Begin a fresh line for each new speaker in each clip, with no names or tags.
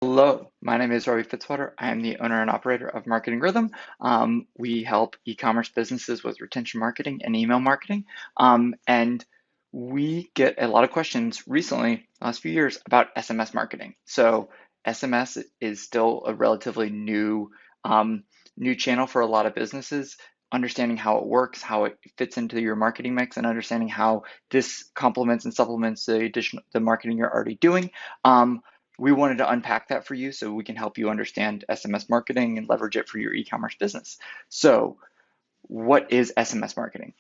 Hello, my name is Robbie Fitzwater. I am the owner and operator of Marketing Rhythm. We help e-commerce businesses with retention marketing and email marketing. And we get a lot of questions recently, last few years, about SMS marketing. So SMS is still a relatively new channel for a lot of businesses. Understanding how it works, how it fits into your marketing mix, and understanding how this complements and supplements the marketing you're already doing. We wanted to unpack that for you so we can help you understand SMS marketing and leverage it for your e-commerce business. So, what is SMS marketing?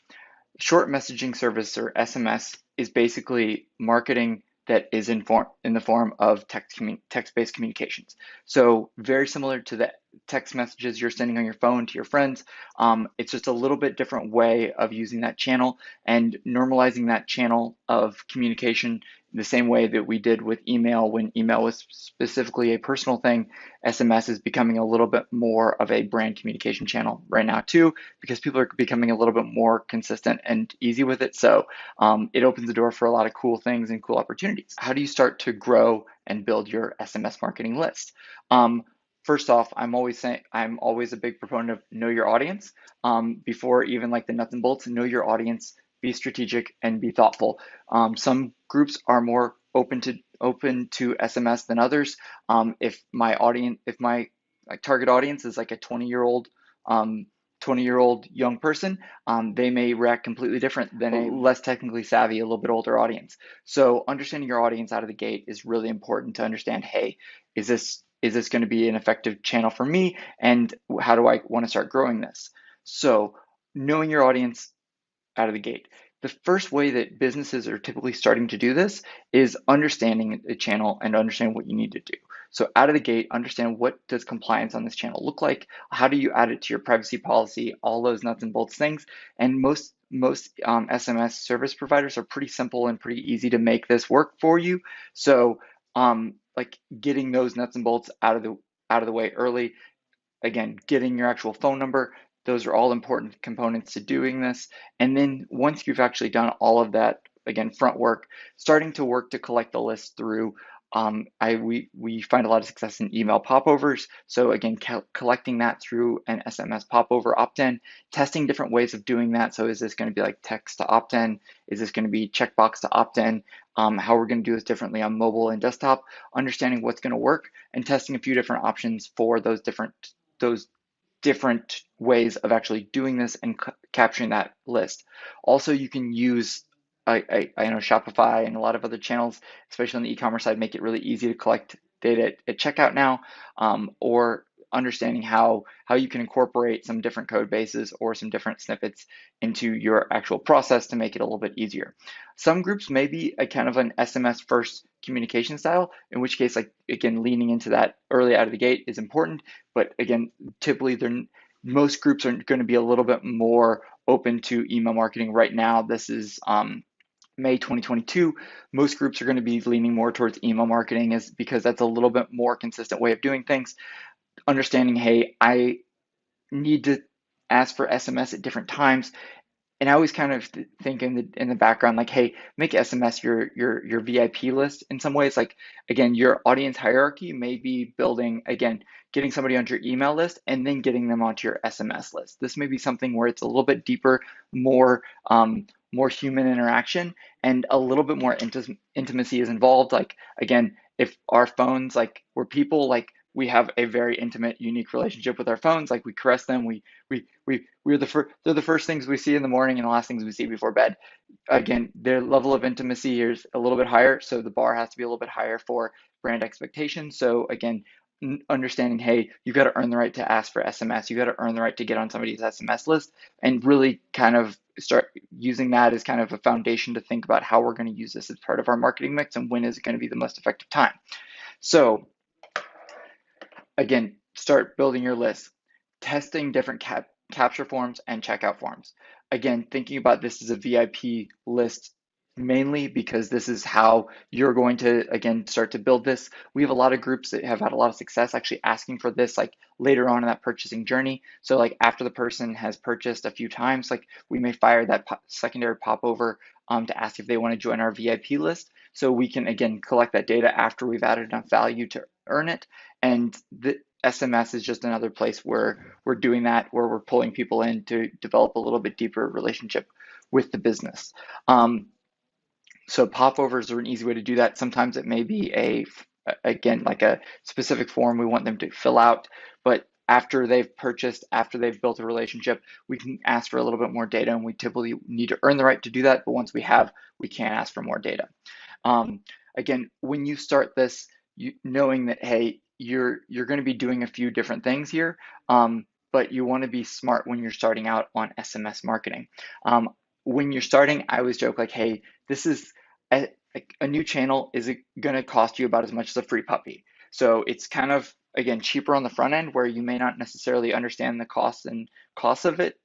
Short messaging service, or SMS, is basically marketing that is in the form of text-based communications. So very similar to the text messages you're sending on your phone to your friends. It's just a little bit different way of using that channel and normalizing that channel of communication the same way that we did with email when email was specifically a personal thing. SMS is becoming a little bit more of a brand communication channel right now too, because people are becoming a little bit more consistent and easy with it. So it opens the door for a lot of cool things and cool opportunities. How do you start to grow and build your SMS marketing list? First off, I'm always a big proponent of know your audience. Before even like the nuts and bolts, know your audience, be strategic and be thoughtful. Some groups are more open to SMS than others. If my like target audience is like a 20-year-old young person, they may react completely different than a less technically savvy, a little bit older audience. So understanding your audience out of the gate is really important to understand, hey, is this going to be an effective channel for me? And how do I want to start growing this? So knowing your audience out of the gate. The first way that businesses are typically starting to do this is understanding the channel and understanding what you need to do. So out of the gate, understand what does compliance on this channel look like? How do you add it to your privacy policy? All those nuts and bolts things. And most SMS service providers are pretty simple and pretty easy to make this work for you. So like getting those nuts and bolts out of the way early. Again, getting your actual phone number, those are all important components to doing this. And then once you've actually done all of that, again, front work, starting to work to collect the list through, we find a lot of success in email popovers. So again, collecting that through an SMS popover opt-in, testing different ways of doing that. So is this going to be like text to opt-in? Is this going to be checkbox to opt-in? How we're going to do this differently on mobile and desktop, understanding what's going to work and testing a few different options for those different ways of actually doing this and capturing that list. Also, you can use I know Shopify and a lot of other channels, especially on the e-commerce side, make it really easy to collect data at checkout now, or understanding how you can incorporate some different code bases or some different snippets into your actual process to make it a little bit easier. Some groups may be a kind of an SMS first communication style, in which case, like again, leaning into that early out of the gate is important. But again, typically most groups are going to be a little bit more open to email marketing right now. This is May 2022. Most groups are going to be leaning more towards email marketing is because that's a little bit more consistent way of doing things. Understanding, hey, I need to ask for SMS at different times. And I always kind of think in the background, like, hey, make SMS your VIP list. In some ways, like again, your audience hierarchy may be building again, getting somebody onto your email list and then getting them onto your SMS list. This may be something where it's a little bit deeper, more more human interaction, and a little bit more intimacy is involved. Like again, if our phones, like we're people, like we have a very intimate, unique relationship with our phones. Like we caress them, they're the first things we see in the morning and the last things we see before bed. Again, their level of intimacy is a little bit higher, so the bar has to be a little bit higher for brand expectations. So again, understanding, hey, you got to earn the right to ask for SMS. You got to earn the right to get on somebody's SMS list, and really kind of start using that as kind of a foundation to think about how we're going to use this as part of our marketing mix and when is it going to be the most effective time. So again, start building your list, testing different capture forms and checkout forms. Again, thinking about this as a VIP list mainly because this is how you're going to, again, start to build this. We have a lot of groups that have had a lot of success actually asking for this like later on in that purchasing journey. So like after the person has purchased a few times, like we may fire that secondary popover to ask if they want to join our VIP list. So we can, again, collect that data after we've added enough value to earn it. And the SMS is just another place where we're doing that, where we're pulling people in to develop a little bit deeper relationship with the business. So popovers are an easy way to do that. Sometimes it may be again, like a specific form we want them to fill out, but after they've purchased, after they've built a relationship, we can ask for a little bit more data, and we typically need to earn the right to do that. But once we have, we can ask for more data. Again, when you start this, knowing that, hey, you're going to be doing a few different things here, but you want to be smart when you're starting out on SMS marketing. When you're starting, I always joke like, hey, this is a new channel is going to cost you about as much as a free puppy. So it's kind of, again, cheaper on the front end, where you may not necessarily understand the costs of it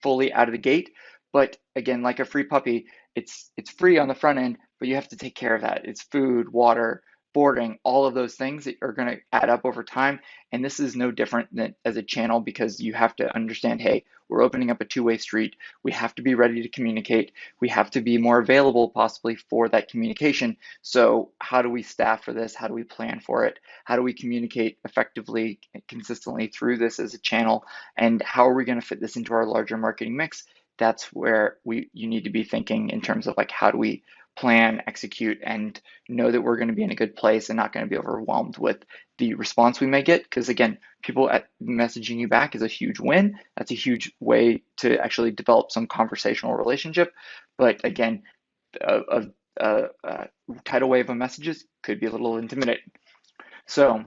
fully out of the gate. But again, like a free puppy, it's free on the front end, but you have to take care of that. It's food, water, boarding, all of those things that are going to add up over time. And this is no different than as a channel, because you have to understand, hey, we're opening up a two-way street. We have to be ready to communicate. We have to be more available possibly for that communication. So how do we staff for this? How do we plan for it? How do we communicate effectively and consistently through this as a channel? And how are we going to fit this into our larger marketing mix? That's where you need to be thinking in terms of like, how do we plan, execute, and know that we're going to be in a good place and not going to be overwhelmed with the response we may get. Because again, people messaging you back is a huge win. That's a huge way to actually develop some conversational relationship. But again, a tidal wave of messages could be a little intimidating. So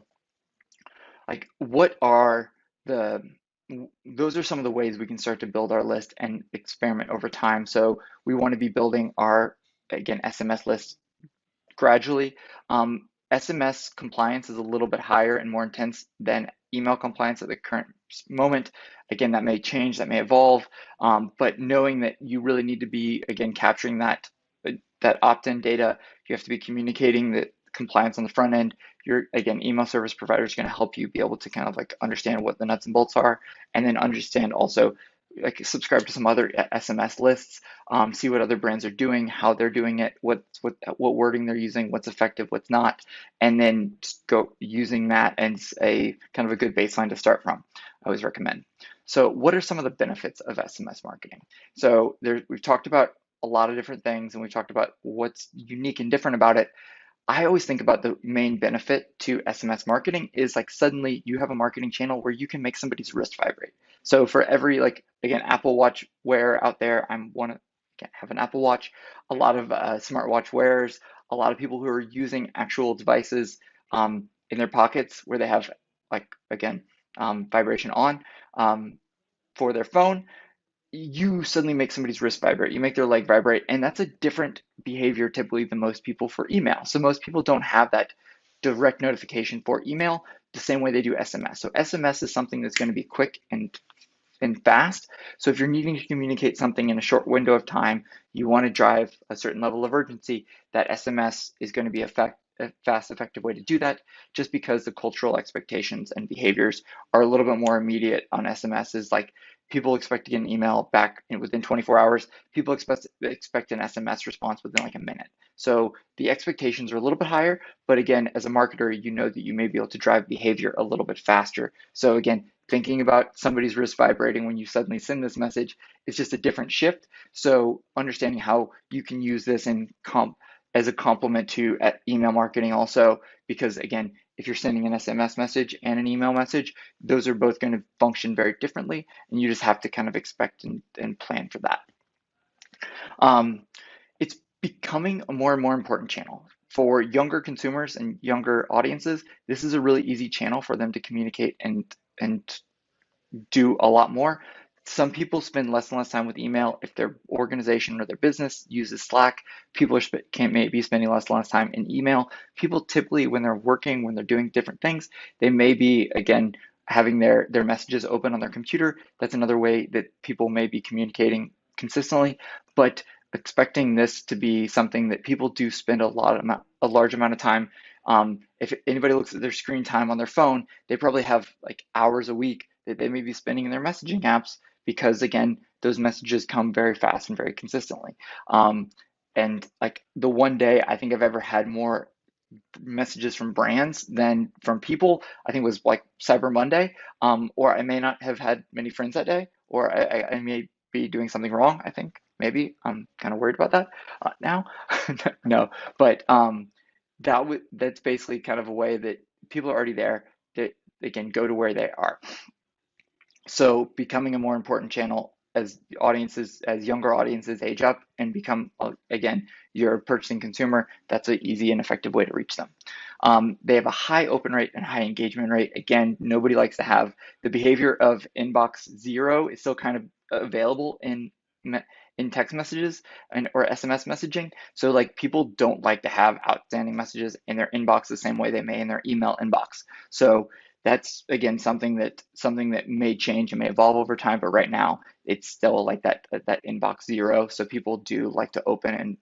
like, those are some of the ways we can start to build our list and experiment over time. So we want to be building our, again, SMS list gradually. SMS compliance is a little bit higher and more intense than email compliance at the current moment. Again, that may change, that may evolve, but knowing that you really need to be, again, capturing that opt-in data, you have to be communicating the compliance on the front end. Again, email service provider is going to help you be able to kind of like understand what the nuts and bolts are, and then understand also, like, subscribe to some other SMS lists, see what other brands are doing, how they're doing it, what wording they're using, what's effective, what's not, and then just go using that as a kind of a good baseline to start from. I always recommend. So what are some of the benefits of SMS marketing? So we've talked about a lot of different things, and we've talked about what's unique and different about it. I always think about the main benefit to SMS marketing is like, suddenly you have a marketing channel where you can make somebody's wrist vibrate. So for every, like, again, Apple Watch wearer out there, have an Apple Watch, a lot of smartwatch wearers, a lot of people who are using actual devices in their pockets where they have, like, again, vibration on for their phone. You suddenly make somebody's wrist vibrate, you make their leg vibrate, and that's a different behavior typically than most people for email. So most people don't have that direct notification for email the same way they do SMS. So SMS is something that's going to be quick and fast. So if you're needing to communicate something in a short window of time, you want to drive a certain level of urgency, that SMS is going to be a fast, effective way to do that, just because the cultural expectations and behaviors are a little bit more immediate on SMS. Like, people expect to get an email back within 24 hours. People expect an SMS response within like a minute. So the expectations are a little bit higher, but again, as a marketer, you know that you may be able to drive behavior a little bit faster. So again, thinking about somebody's wrist vibrating when you suddenly send this message is just a different shift. So understanding how you can use this as a complement to email marketing also, because again, if you're sending an SMS message and an email message, those are both going to function very differently, and you just have to kind of expect and plan for that. It's becoming a more and more important channel. For younger consumers and younger audiences, this is a really easy channel for them to communicate and do a lot more. Some people spend less and less time with email. If their organization or their business uses Slack, people may be spending less and less time in email. People typically, when they're working, when they're doing different things, they may be, again, having their messages open on their computer. That's another way that people may be communicating consistently. But expecting this to be something that people do spend a large amount of time. If anybody looks at their screen time on their phone, they probably have like hours a week that they may be spending in their messaging apps, because again, those messages come very fast and very consistently. And like, the one day I think I've ever had more messages from brands than from people, I think was like Cyber Monday. Or I may not have had many friends that day, or I may be doing something wrong. I think maybe I'm kind of worried about that now. No, but that's basically kind of a way that people are already there, that they can go to where they are. So becoming a more important channel as audiences, as younger audiences age up and become, again, your purchasing consumer, that's an easy and effective way to reach them. They have a high open rate and high engagement rate. Again, nobody likes to have the behavior of inbox zero is still kind of available in text messages and or SMS messaging. So like people don't like to have outstanding messages in their inbox the same way they may in their email inbox. So that's again something that may change and may evolve over time, but right now it's still like that inbox zero. So people do like to open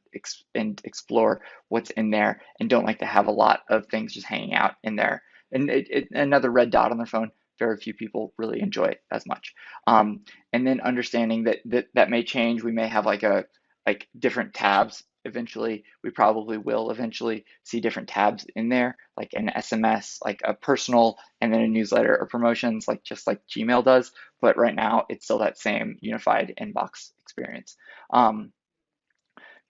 and explore what's in there and don't like to have a lot of things just hanging out in there. And another red dot on their phone, very few people really enjoy it as much. And then understanding that may change. We may have like different tabs eventually. We probably will eventually see different tabs in there, like an SMS, like a personal, and then a newsletter or promotions, like just like Gmail does. But right now, it's still that same unified inbox experience. Um,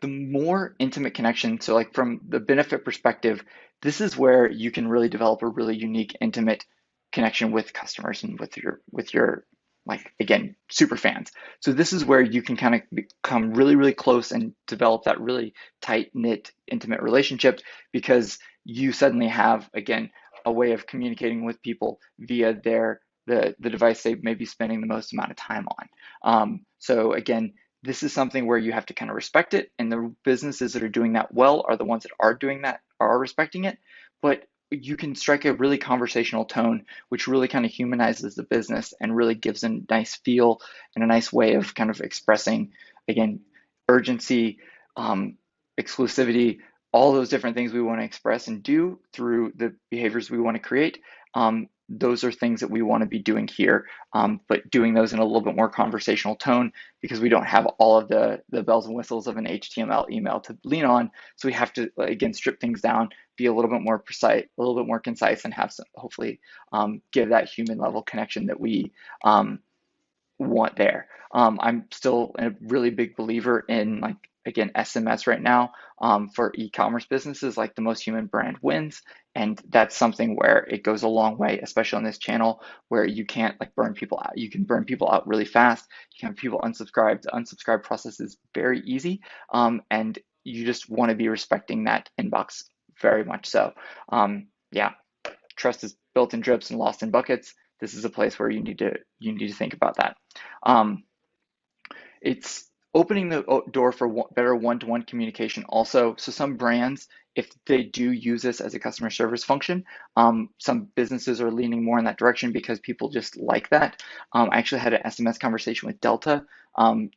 the more intimate connection, so like from the benefit perspective, this is where you can really develop a really unique, intimate connection with customers and with your like again super fans. So this is where you can kind of become really really close and develop that really tight knit intimate relationship, because you suddenly have again a way of communicating with people via the device they may be spending the most amount of time on. So again, this is something where you have to kind of respect it, and the businesses that are doing that well are the ones that are doing that, are respecting it. But you can strike a really conversational tone, which really kind of humanizes the business and really gives a nice feel and a nice way of kind of expressing, again, urgency, um, exclusivity, all those different things we want to express and do through the behaviors we want to create. Those are things that we want to be doing here, but doing those in a little bit more conversational tone, because we don't have all of the bells and whistles of an HTML email to lean on. So we have to, again, strip things down, be a little bit more precise, a little bit more concise, and have some, hopefully give that human level connection that we want there. I'm still a really big believer in, like, again, SMS right now for e-commerce businesses. Like, the most human brand wins, and that's something where it goes a long way, especially on this channel where you can't like burn people out. You can burn people out really fast. You can have people unsubscribe. The unsubscribe process is very easy, and you just want to be respecting that inbox very much so. Yeah, trust is built in drips and lost in buckets. This is a place where you need to think about that. Um, it's opening the door for better one-to-one communication also. So some brands, if they do use this as a customer service function, some businesses are leaning more in that direction because people just like that. I actually had an SMS conversation with Delta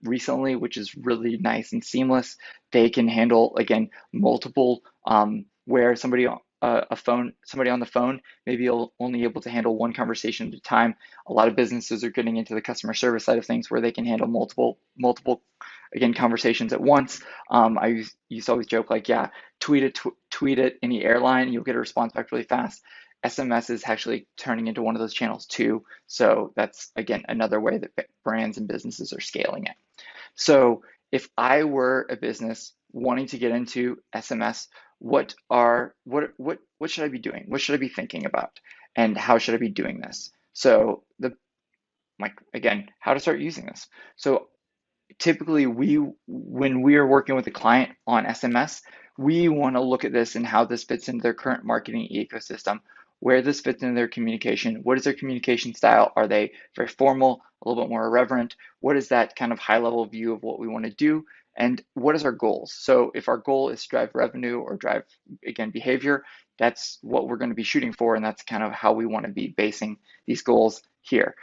recently, which is really nice and seamless. They can handle, again, multiple, where somebody on the phone maybe only able to handle one conversation at a time. A lot of businesses are getting into the customer service side of things where they can handle multiple again conversations at once. I used to always joke like, yeah, tweet it any airline, you'll get a response back really fast. SMS is actually turning into one of those channels too. So that's again another way that brands and businesses are scaling it. So if I were a business wanting to get into SMS, what should I be doing? What should I be thinking about? And how should I be doing this? So like again, how to start using this. So typically when we are working with a client on SMS, we want to look at this and how this fits into their current marketing ecosystem, where this fits into their communication. What is their communication style? Are they very formal, a little bit more irreverent? What is that kind of high level view of what we want to do? And what is our goals? So if our goal is to drive revenue or drive, again, behavior, that's what we're going to be shooting for. And that's kind of how we want to be basing these goals here.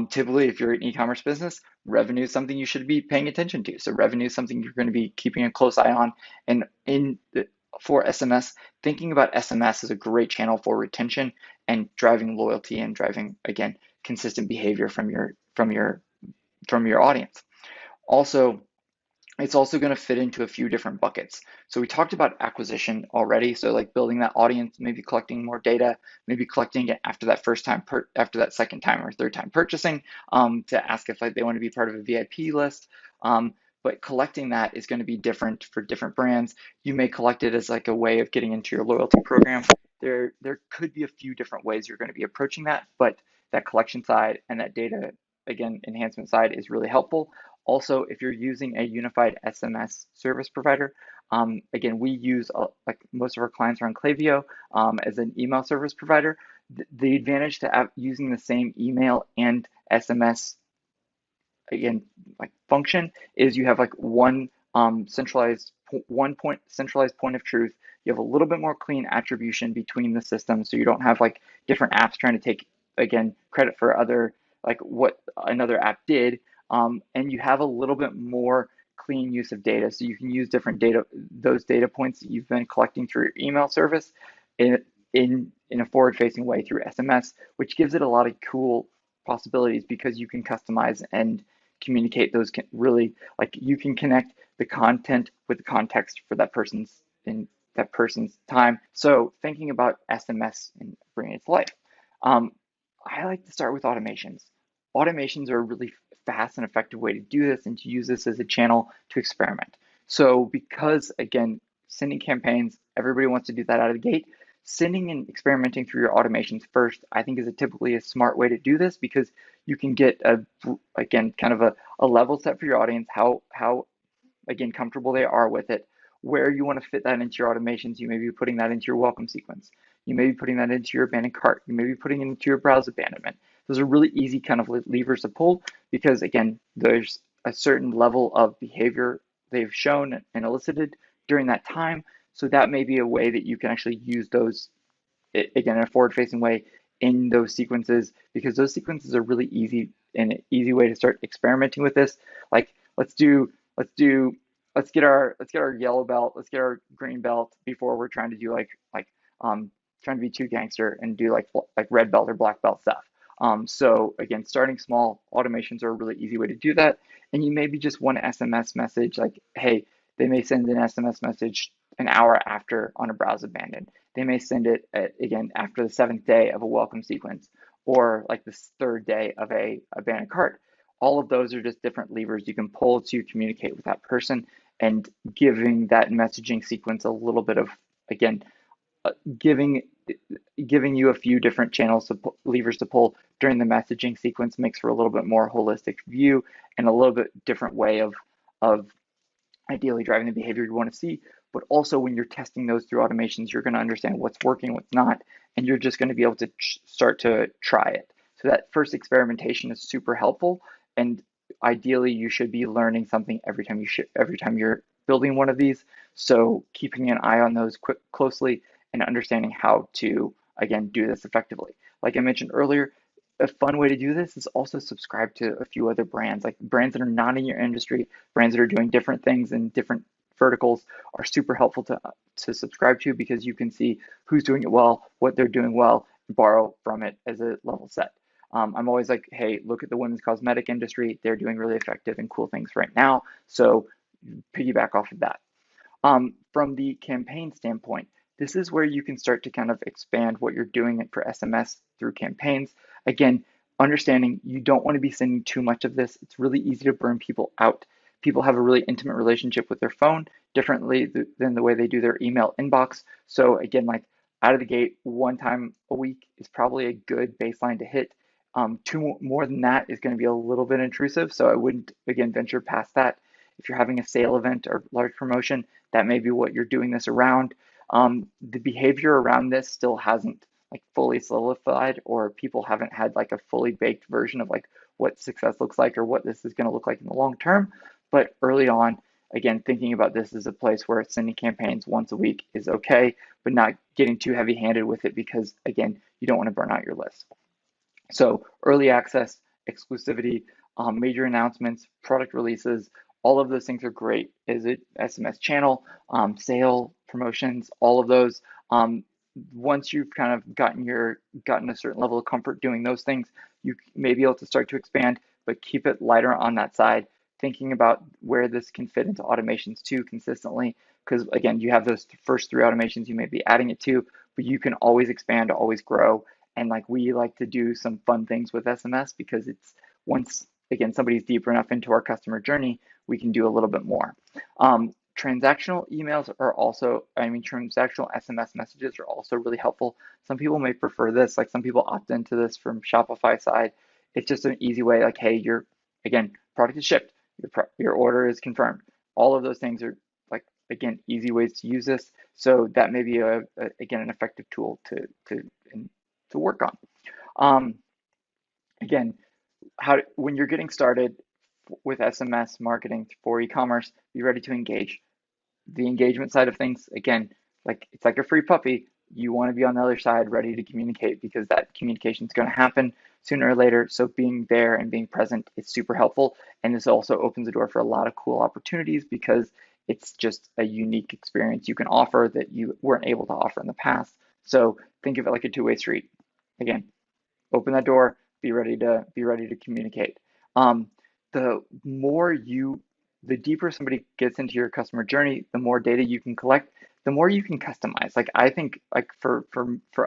Typically, if you're an e-commerce business, revenue is something you should be paying attention to. So revenue is something you're going to be keeping a close eye on. And for SMS, thinking about SMS as a great channel for retention and driving loyalty and driving, again, consistent behavior from your audience. Also, it's also going to fit into a few different buckets. So we talked about acquisition already. So like building that audience, maybe collecting more data, maybe collecting it after that first time, after that second time or third time purchasing, to ask if like they want to be part of a VIP list. But collecting that is going to be different for different brands. You may collect it as like a way of getting into your loyalty program. There could be a few different ways you're going to be approaching that, but that collection side and that data, again, enhancement side is really helpful. Also, if you're using a unified SMS service provider, again, we use like most of our clients are on Klaviyo as an email service provider. The advantage to using the same email and SMS, again, like function, is you have like centralized point of truth. You have a little bit more clean attribution between the systems, so you don't have like different apps trying to take, again, credit for other, like what another app did. And you have a little bit more clean use of data, so you can use different data, those data points that you've been collecting through your email service in in a forward-facing way through SMS, which gives it a lot of cool possibilities because you can customize and communicate those really, like you can connect the content with the context for that person's in that person's time. So thinking about SMS and bringing it to life, um, I like to start with automations. Automations are a really fast and effective way to do this and to use this as a channel to experiment. So because again, sending campaigns, everybody wants to do that out of the gate. Sending and experimenting through your automations first, I think, is typically a smart way to do this because you can get again, kind of a level set for your audience, how again, comfortable they are with it. Where you want to fit that into your automations, you may be putting that into your welcome sequence. You may be putting that into your abandoned cart. You may be putting it into your browse abandonment. Those are really easy kind of levers to pull because, again, there's a certain level of behavior they've shown and elicited during that time. So that may be a way that you can actually use those, again, in a forward-facing way in those sequences, because those sequences are really easy and an easy way to start experimenting with this. Like let's do let's do let's get our yellow belt, let's get our green belt before we're trying to do trying to be too gangster and do like red belt or black belt stuff. So again, starting small, automations are a really easy way to do that. And you maybe just one SMS message, like, hey, they may send an SMS message an hour after on a browse abandoned. They may send it again after the seventh day of a welcome sequence, or like the third day of a abandoned cart. All of those are just different levers you can pull to communicate with that person and giving that messaging sequence a little bit of, again, giving giving you a few different channels to levers to pull during the messaging sequence makes for a little bit more holistic view and a little bit different way of ideally driving the behavior you want to see. But also when you're testing those through automations, you're going to understand what's working, what's not, and you're just going to be able to start to try it. So that first experimentation is super helpful, and ideally you should be learning something every time you're building one of these. So keeping an eye on those closely and understanding how to, again, do this effectively. Like I mentioned earlier, a fun way to do this is also subscribe to a few other brands, like brands that are not in your industry, brands that are doing different things in different verticals are super helpful to subscribe to because you can see who's doing it well, what they're doing well, and borrow from it as a level set. I'm always like, hey, look at the women's cosmetic industry. They're doing really effective and cool things right now. So piggyback off of that. From the campaign standpoint, this is where you can start to kind of expand what you're doing for SMS through campaigns. Again, understanding you don't want to be sending too much of this. It's really easy to burn people out. People have a really intimate relationship with their phone differently than the way they do their email inbox. So again, like out of the gate, one time a week is probably a good baseline to hit. Two more than that is going to be a little bit intrusive. So I wouldn't, again, venture past that. If you're having a sale event or large promotion, that may be what you're doing this around. The behavior around this still hasn't like fully solidified, or people haven't had like a fully baked version of like what success looks like or what this is going to look like in the long term. But early on, again, thinking about this as a place where sending campaigns once a week is okay, but not getting too heavy handed with it because, again, you don't want to burn out your list. So early access, exclusivity, major announcements, product releases, all of those things are great. Is it SMS channel, sale, promotions, all of those. Once you've kind of gotten a certain level of comfort doing those things, you may be able to start to expand, but keep it lighter on that side. thinking about where this can fit into automations too consistently, because again, you have those first 3 automations you may be adding it to, but you can always expand, always grow. And like we like to do some fun things with SMS because it's once again somebody's deeper enough into our customer journey, we can do a little bit more. Transactional emails are also, transactional SMS messages are also really helpful. Some people may prefer this, like some people opt into this from Shopify side. It's just an easy way, like, hey, again, product is shipped, your order is confirmed. All of those things are like, again, easy ways to use this. So that may be again, an effective tool to work on. Again, when you're getting started with SMS marketing for e-commerce, be ready to engage. The engagement side of things, again, like it's like a free puppy. You want to be on the other side ready to communicate because that communication is going to happen sooner or later. So being there and being present is super helpful. And this also opens the door for a lot of cool opportunities because it's just a unique experience you can offer that you weren't able to offer in the past. So think of it like a two-way street. Again, open that door, be ready to communicate. The more the deeper somebody gets into your customer journey, the more data you can collect, the more you can customize. Like I think like for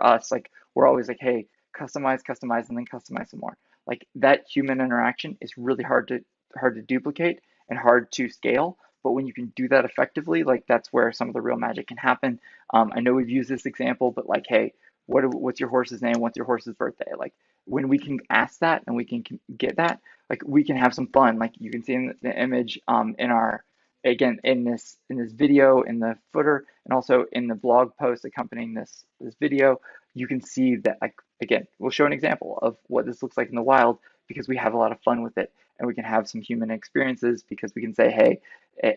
us, like we're always like, hey, customize, and then customize some more. Like that human interaction is really hard to duplicate and hard to scale. But when you can do that effectively, like that's where some of the real magic can happen. I know we've used this example, but like, hey, what's your horse's name? What's your horse's birthday? Like when we can ask that and we can get that, like we can have some fun. Like you can see in the image in our, again, in this video, in the footer, and also in the blog post accompanying this video, you can see that, like, again, we'll show an example of what this looks like in the wild because we have a lot of fun with it, and we can have some human experiences because we can say, hey,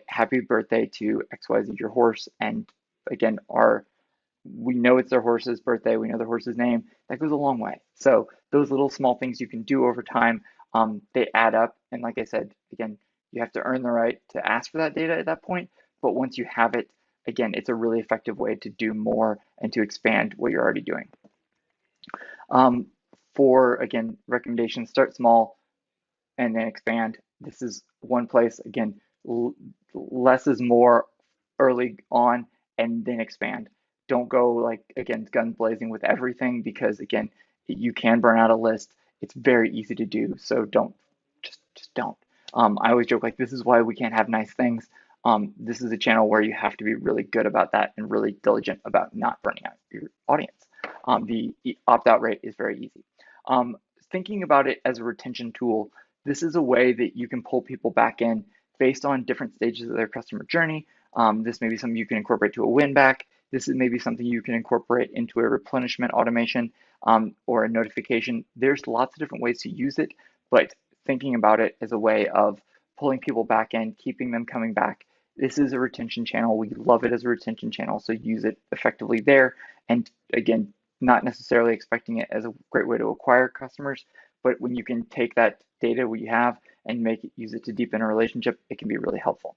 happy birthday to XYZ, your horse. And again, we know it's their horse's birthday, we know their horse's name. That goes a long way. So those little small things you can do over time, they add up. And like I said, again, you have to earn the right to ask for that data at that point. But once you have it, again, it's a really effective way to do more and to expand what you're already doing. For, again, recommendations, start small and then expand. This is one place, again, less is more early on and then expand. Don't go like, again, guns blazing with everything because, again, you can burn out a list. It's very easy to do. So just don't. I always joke like, this is why we can't have nice things. This is a channel where you have to be really good about that and really diligent about not burning out your audience. The opt-out rate is very easy. Thinking about it as a retention tool, this is a way that you can pull people back in based on different stages of their customer journey. This may be something you can incorporate to a win back. This is maybe something you can incorporate into a replenishment automation or a notification. There's lots of different ways to use it, but thinking about it as a way of pulling people back in, keeping them coming back. This is a retention channel. We love it as a retention channel, so use it effectively there. And again, not necessarily expecting it as a great way to acquire customers, but when you can take that data we have and use it to deepen a relationship, it can be really helpful.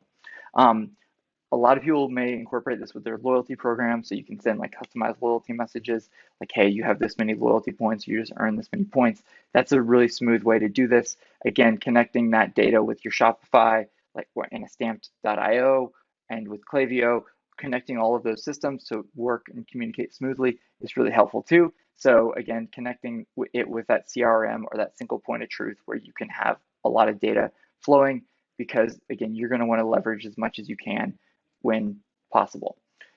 A lot of people may incorporate this with their loyalty program, so you can send like customized loyalty messages, like, hey, you have this many loyalty points, you just earn this many points. That's a really smooth way to do this. Again, connecting that data with your Shopify, like in a stamped.io and with Klaviyo, connecting all of those systems to work and communicate smoothly is really helpful too. So again, connecting it with that CRM or that single point of truth where you can have a lot of data flowing, because again, you're going to want to leverage as much as you can when possible.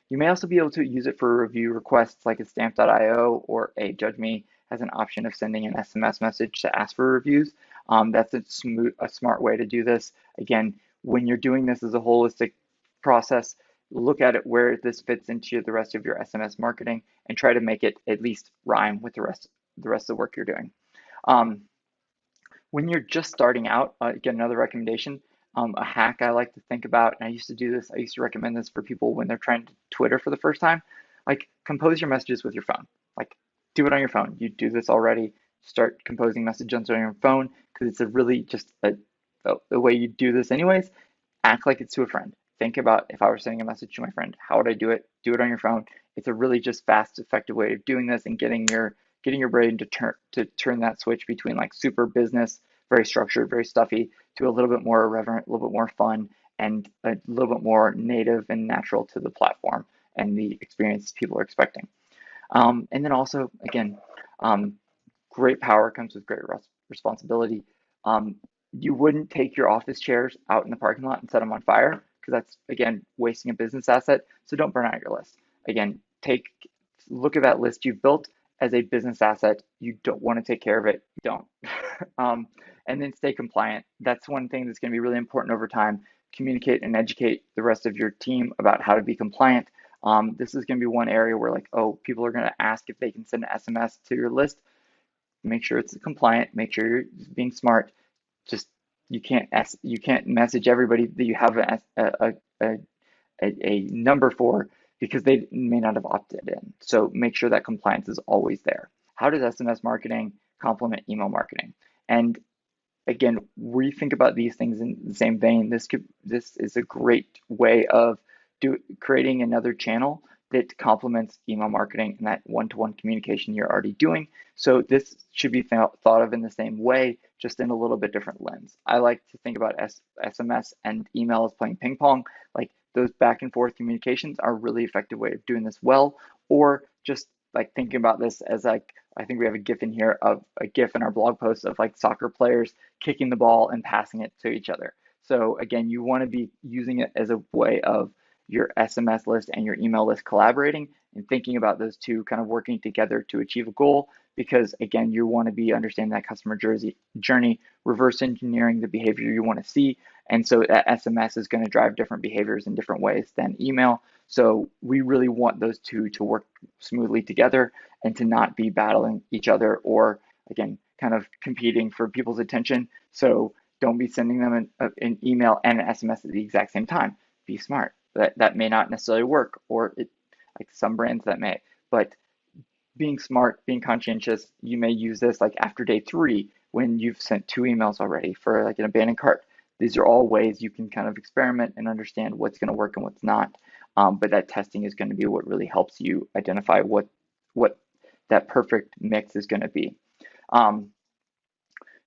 You may also be able to use it for review requests like a stamp.io, or a Judge Me has an option of sending an SMS message to ask for reviews. That's a smart way to do this. Again, when you're doing this as a holistic process, look at it where this fits into the rest of your SMS marketing and try to make it at least rhyme with the rest of the work you're doing. When you're just starting out, again, another recommendation, a hack I like to think about, and I used to do this, I used to recommend this for people when they're trying to Twitter for the first time, like compose your messages with your phone. Like do it on your phone. You do this already, start composing messages on your phone because it's a really just the way you do this anyways. Act like it's to a friend. Think about, if I were sending a message to my friend, how would I do it? Do it on your phone. It's a really just fast, effective way of doing this and getting your brain to turn that switch between like super business very structured, very stuffy, to a little bit more irreverent, a little bit more fun, and a little bit more native and natural to the platform and the experience people are expecting. And then also, again, um, great power comes with great responsibility. Um, you wouldn't take your office chairs out in the parking lot and set them on fire, because that's, again, wasting a business asset. So don't burn out your list. Again, look at that list you've built as a business asset. You don't want to take care of it, you don't. And then stay compliant. That's one thing that's going to be really important over time. Communicate and educate the rest of your team about how to be compliant. This is going to be one area where, like, oh, people are going to ask if they can send an SMS to your list. Make sure it's compliant. Make sure you're being smart. Just you can't message everybody that you have a number for, because they may not have opted in. So make sure that compliance is always there. How does SMS marketing complement email marketing? And again, rethink about these things in the same vein. This is a great way of creating another channel that complements email marketing and that one-to-one communication you're already doing. So this should be thought of in the same way, just in a little bit different lens. I like to think about SMS and email as playing ping pong. Like, those back and forth communications are a really effective way of doing this well, or just like thinking about this as, like, I think we have a GIF in here, of a GIF in our blog post of like soccer players kicking the ball and passing it to each other. So again, you want to be using it as a way of your SMS list and your email list collaborating and thinking about those two kind of working together to achieve a goal. Because again, you want to be understanding that customer journey, reverse engineering the behavior you want to see. And so that SMS is going to drive different behaviors in different ways than email. So we really want those two to work smoothly together and to not be battling each other, or again, kind of competing for people's attention. So don't be sending them an email and an SMS at the exact same time. Be smart. That may not necessarily work, or like some brands that may, but being smart, being conscientious, you may use this like after day 3 when you've sent 2 emails already for like an abandoned cart. These are all ways you can kind of experiment and understand what's going to work and what's not. But that testing is going to be what really helps you identify what that perfect mix is going to be.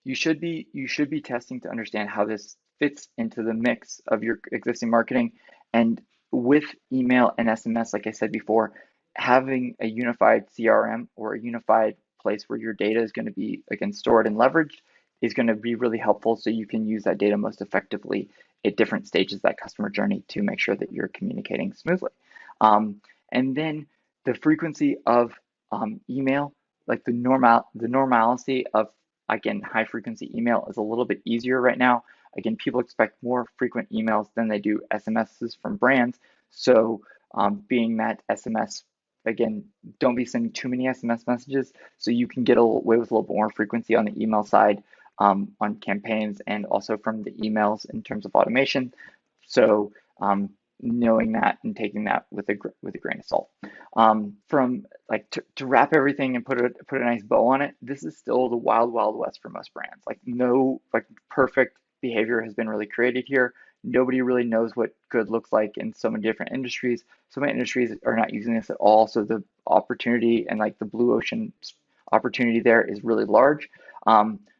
You should be testing to understand how this fits into the mix of your existing marketing. And with email and SMS, like I said before, having a unified CRM or a unified place where your data is going to be, again, stored and leveraged is going to be really helpful, so you can use that data most effectively at different stages of that customer journey to make sure that you're communicating smoothly. And then the frequency of email, like the normalcy of, again, high frequency email is a little bit easier right now. Again, people expect more frequent emails than they do SMSs from brands. So being that SMS, again, don't be sending too many SMS messages, so you can get away with a little bit more frequency on the email side, on campaigns, and also from the emails in terms of automation. So knowing that and taking that with a grain of salt. From like to wrap everything and put a nice bow on it, this is still the wild west for most brands. Like, no like perfect behavior has been really created here. Nobody really knows what good looks like in so many different industries. So many industries are not using this at all. So the opportunity and like the blue ocean opportunity there is really large.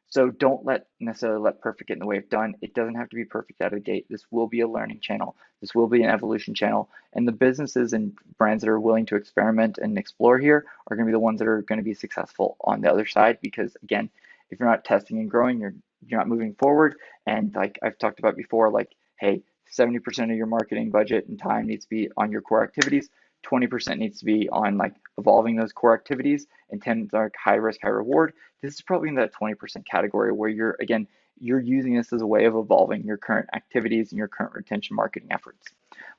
So don't necessarily let perfect get in the way of done. It doesn't have to be perfect out of the gate. This will be a learning channel. This will be an evolution channel. And the businesses and brands that are willing to experiment and explore here are going to be the ones that are going to be successful on the other side. Because again, if you're not testing and growing, you're not moving forward. And like I've talked about before, like, hey, 70% of your marketing budget and time needs to be on your core activities. 20% needs to be on like evolving those core activities, and 10 are high risk, high reward. This is probably in that 20% category where you're using this as a way of evolving your current activities and your current retention marketing efforts.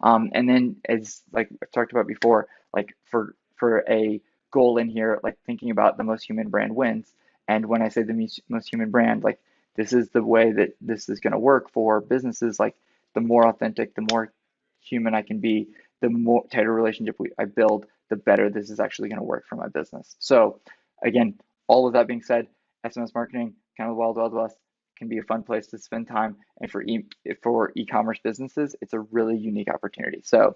And then, as like I've talked about before, like for a goal in here, like thinking about the most human brand wins. And when I say the most human brand, like this is the way that this is going to work for businesses. Like, the more authentic, the more human I can be, the more tighter relationship I build, the better this is actually going to work for my business. So again, all of that being said, SMS marketing, kind of the wild west, can be a fun place to spend time. And for e-commerce businesses, it's a really unique opportunity. So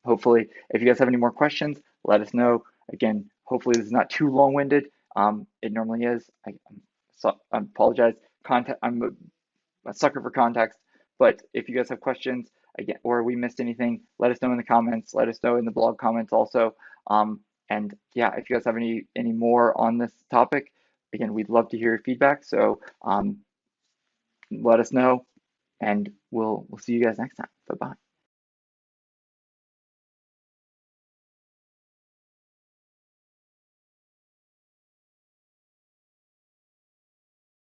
hopefully, if you guys have any more questions, let us know. Again, hopefully this is not too long-winded. It normally is. I apologize. content. I'm a sucker for context. But if you guys have questions again, or we missed anything, let us know in the comments. Let us know in the blog comments also. And yeah, if you guys have any more on this topic, again, we'd love to hear your feedback. So let us know, and we'll see you guys next time. Bye bye.